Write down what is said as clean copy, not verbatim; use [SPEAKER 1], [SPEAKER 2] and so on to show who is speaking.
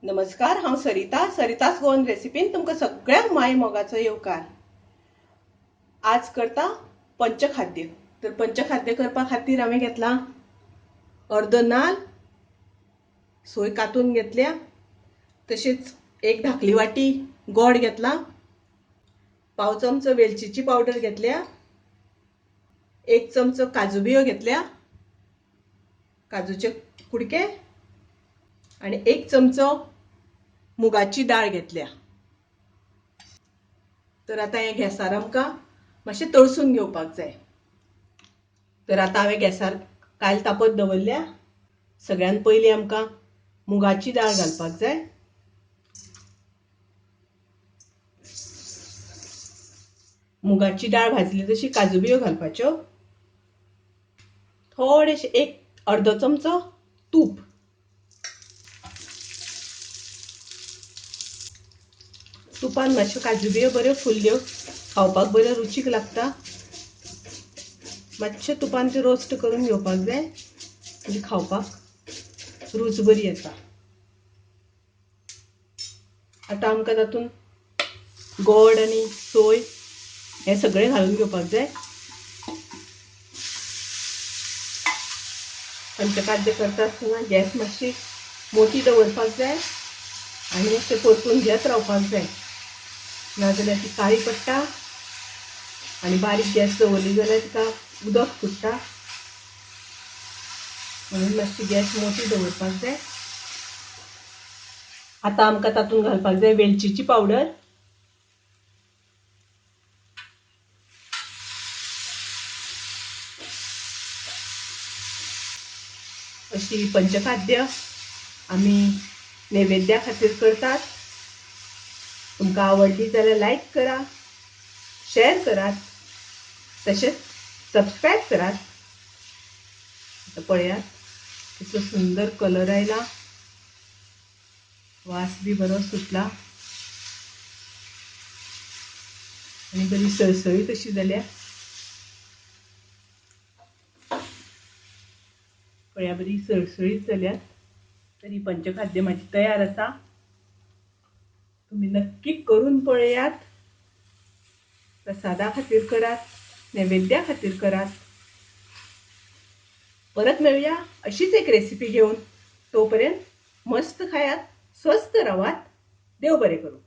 [SPEAKER 1] नमस्कार, हांव सरितास गोवन रेसिपीन तुमकां सगळ्यांक माय मोगाचो येवकार। आज करता पंचखाद्य। तर पंचखाद्य करपा खातीर हांवें घेतला अर्द नाल, सोय कातून घेतल्या, तशेंच एक धाकली वाटी गोड घेतला, पाव चमचो वेलचीची पावडर घेतल्या, एक चमचो काजू बियो घेतल्या, काजूचे कुडके, आणि एक चमचो मुगाची डाळ घेतल्या। तर आता हे गॅसार आमकां मातशें तळसून घेवपाक जाय। तर आता हांवें गॅसार कायल तापत दवरल्या। सगळ्यान पयलीं आमकां मुगाची डाळ घालपाक जाय। मुगाची डाळ भाजली तशी काजू बियो घालपाच्यो, थोडेशे एक अर्दो चमचो तूप, तुपान मातश्यो काजू बियो बऱ्यो फुल्ल्यो, खावपाक बऱ्यो रुचीक लागता। मातशें तुपान त्यो रोस्ट करून घेवपाक जाय, म्हणजे खावपाक रूच बरी येता। आता आमकां तातूंत गोड आनी सोय हे सगळें घालून घेवपाक जाय। पंचखाद्य करता आसतना गॅस मातशी मोठी दवरपाक जाय आनी ते परतून घेत रावपाक जाय, नाजाल्यार ती काळी पडटा आनी बारीक गॅस दवरली जाल्यार तिका उदक सुट्टा, म्हणून मातशी गॅस मोठी दवरपाक जाय। आता आमकां तातूंत घालपाक जाय वेलचीची पावडर, अशी पंचखाद्य आमी नैवेद्या खातीर करतात। तुमकां आवडली जाल्यार लायक करा, शेअर करात, तशेंच सबस्क्रायब करात। आता पळयात कितलो सुंदर कलर आयला, वास बी बरो सुटला आनी बरी सळसळीत अशी जाल्या। पळया बरी सळसळीत जाल्यात। तर ही पंचखाद्य म्हाजी तयार आसा। तुम्ही नक्की करून पळयात। प्रसादा खातीर करात, नैवेद्या खातीर करात। परत मेळुया अशीच एक रेसिपी घेऊन। तोपर्यंत मस्त खायात, स्वस्त रावात, देव बरें करूं।